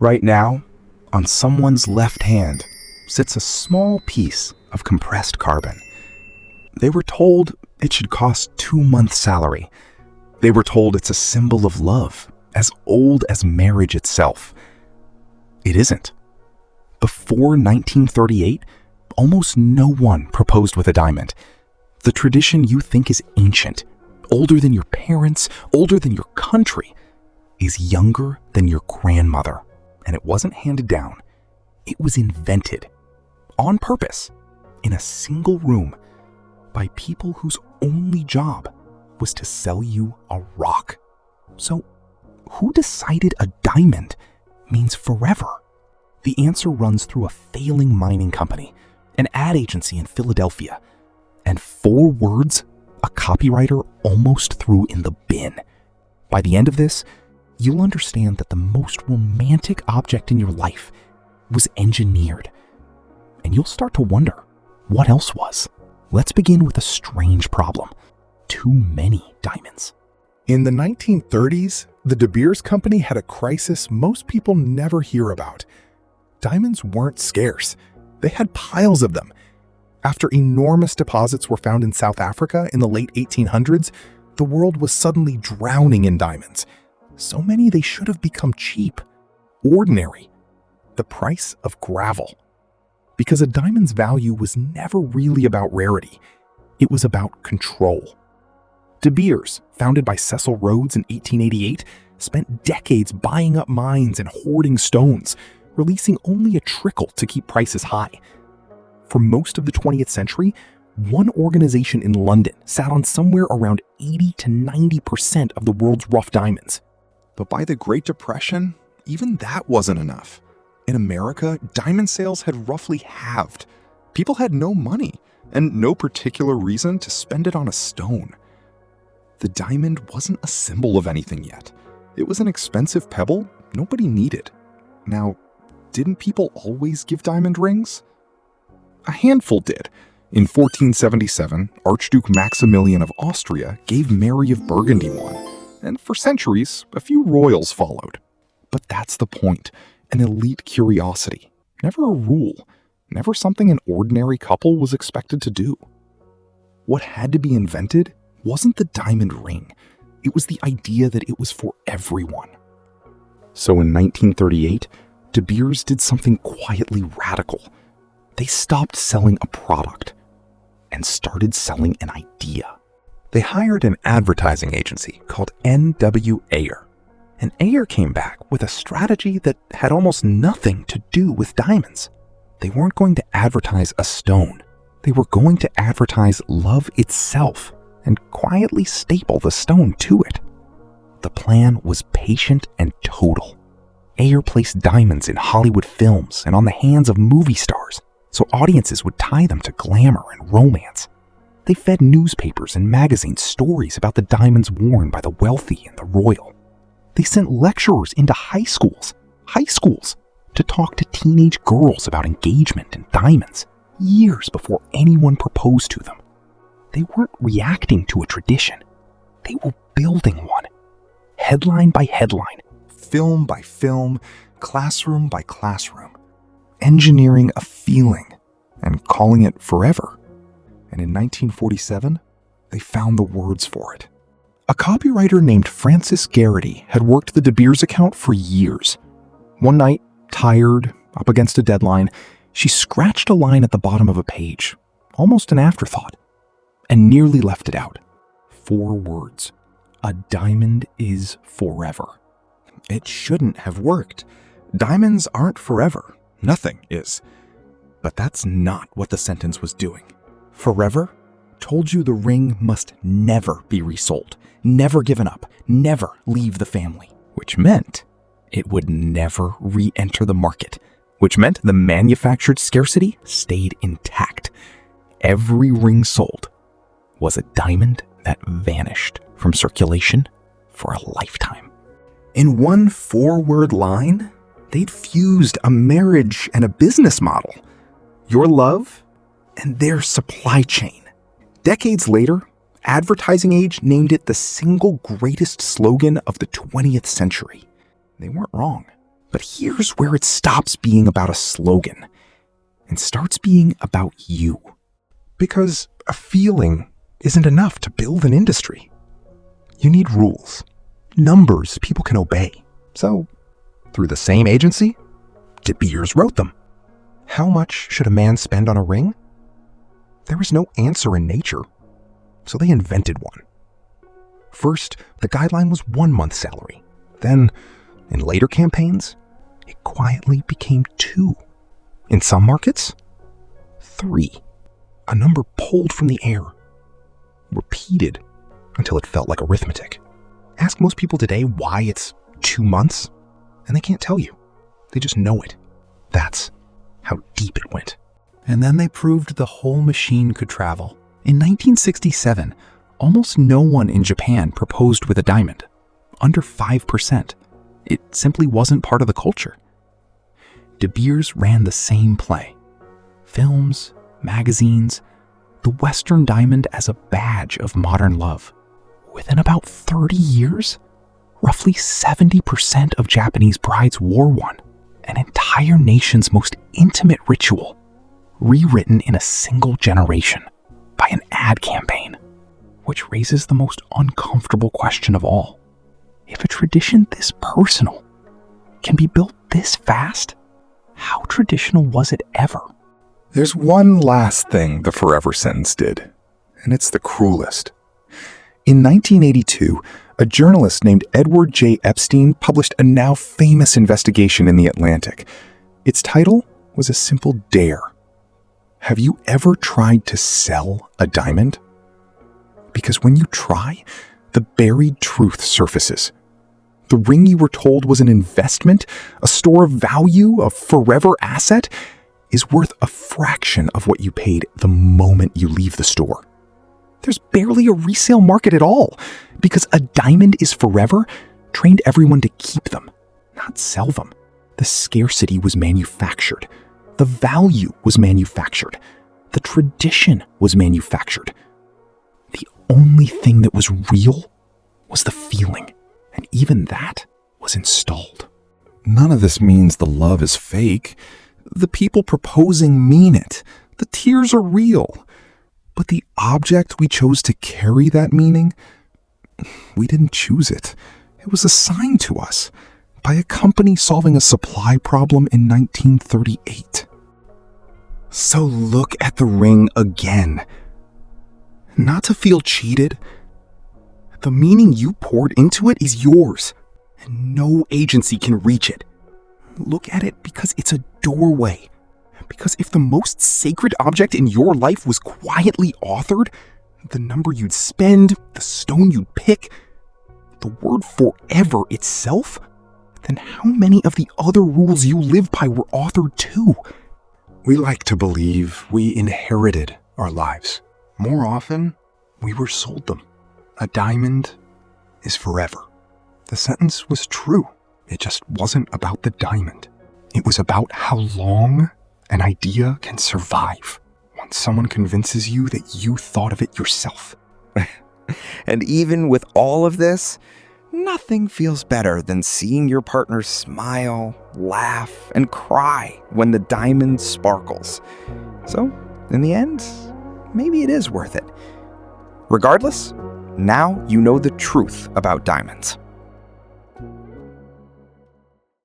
Right now, on someone's left hand, sits a small piece of compressed carbon. They were told it should cost 2 months' salary. They were told it's a symbol of love, as old as marriage itself. It isn't. Before 1938, almost no one proposed with a diamond. The tradition you think is ancient, older than your parents, older than your country, is younger than your grandmother. And it wasn't handed down. It was invented, on purpose, in a single room, by people whose only job was to sell you a rock. So, who decided a diamond means forever? The answer runs through a failing mining company, an ad agency in Philadelphia, and 4 words a copywriter almost threw in the bin. By the end of this, you'll understand that the most romantic object in your life was engineered. And you'll start to wonder, what else was? Let's begin with a strange problem. Too many diamonds. In the 1930s, the De Beers Company had a crisis most people never hear about. Diamonds weren't scarce. They had piles of them. After enormous deposits were found in South Africa in the late 1800s, the world was suddenly drowning in diamonds. So many they should have become cheap, ordinary, the price of gravel. Because a diamond's value was never really about rarity. It was about control. De Beers, founded by Cecil Rhodes in 1888, spent decades buying up mines and hoarding stones, releasing only a trickle to keep prices high. For most of the 20th century, one organization in London sat on somewhere around 80 to 90% of the world's rough diamonds. But by the Great Depression, even that wasn't enough. In America, diamond sales had roughly halved. People had no money and no particular reason to spend it on a stone. The diamond wasn't a symbol of anything yet. It was an expensive pebble nobody needed. Now, didn't people always give diamond rings? A handful did. In 1477, Archduke Maximilian of Austria gave Mary of Burgundy one, and for centuries, a few royals followed. But that's the point, an elite curiosity, never a rule, never something an ordinary couple was expected to do. What had to be invented wasn't the diamond ring, it was the idea that it was for everyone. So in 1938, De Beers did something quietly radical. They stopped selling a product and started selling an idea. They hired an advertising agency called N.W. Ayer. And Ayer came back with a strategy that had almost nothing to do with diamonds. They weren't going to advertise a stone. They were going to advertise love itself and quietly staple the stone to it. The plan was patient and total. Ayer placed diamonds in Hollywood films and on the hands of movie stars, so audiences would tie them to glamour and romance. They fed newspapers and magazines stories about the diamonds worn by the wealthy and the royal. They sent lecturers into high schools, to talk to teenage girls about engagement and diamonds, years before anyone proposed to them. They weren't reacting to a tradition. They were building one. Headline by headline, film by film, classroom by classroom. Engineering a feeling and calling it forever. And in 1947, they found the words for it. A copywriter named Frances Garrity had worked the De Beers account for years. One night, tired, up against a deadline, she scratched a line at the bottom of a page, almost an afterthought, and nearly left it out. 4 words. A diamond is forever. It shouldn't have worked. Diamonds aren't forever. Nothing is. But that's not what the sentence was doing. Forever told you the ring must never be resold, never given up, never leave the family, which meant it would never re-enter the market, which meant the manufactured scarcity stayed intact. Every ring sold was a diamond that vanished from circulation for a lifetime. In one 4-word line, they'd fused a marriage and a business model. Your love and their supply chain. Decades later, Advertising Age named it the single greatest slogan of the 20th century. They weren't wrong. But here's where it stops being about a slogan and starts being about you. Because a feeling isn't enough to build an industry. You need rules, numbers people can obey. So, through the same agency, De Beers wrote them. How much should a man spend on a ring? There was no answer in nature, so they invented one. First, the guideline was 1 month's salary. Then, in later campaigns, it quietly became 2. In some markets, 3. A number pulled from the air, repeated until it felt like arithmetic. Ask most people today why it's 2 months, and they can't tell you. They just know it. That's how deep it went. And then they proved the whole machine could travel. In 1967, almost no one in Japan proposed with a diamond. Under 5%. It simply wasn't part of the culture. De Beers ran the same play. Films, magazines, the Western diamond as a badge of modern love. Within about 30 years, roughly 70% of Japanese brides wore one. An entire nation's most intimate ritual, rewritten in a single generation by an ad campaign. Which raises the most uncomfortable question of all. If a tradition this personal can be built this fast, how traditional was it ever? There's one last thing the forever sentence did, and it's the cruelest. In 1982, a journalist named Edward J. Epstein published a now famous investigation in The Atlantic. Its title was a simple dare. Have you ever tried to sell a diamond? Because when you try, the buried truth surfaces. The ring you were told was an investment, a store of value, a forever asset, is worth a fraction of what you paid the moment you leave the store. There's barely a resale market at all, because a diamond is forever trained everyone to keep them, not sell them. The scarcity was manufactured. The value was manufactured. The tradition was manufactured. The only thing that was real was the feeling, and even that was installed. None of this means the love is fake. The people proposing mean it. The tears are real. But the object we chose to carry that meaning, we didn't choose it. It was assigned to us by a company solving a supply problem in 1938. So look at the ring again. Not to feel cheated. The meaning you poured into it is yours, and no agency can reach it. Look at it because it's a doorway. Because if the most sacred object in your life was quietly authored, the number you'd spend, the stone you'd pick, the word forever itself, then how many of the other rules you live by were authored too? We like to believe we inherited our lives. More often, we were sold them. A diamond is forever. The sentence was true. It just wasn't about the diamond. It was about how long an idea can survive once someone convinces you that you thought of it yourself. And even with all of this, nothing feels better than seeing your partner smile, laugh, and cry when the diamond sparkles. So, in the end, maybe it is worth it. Regardless, now you know the truth about diamonds.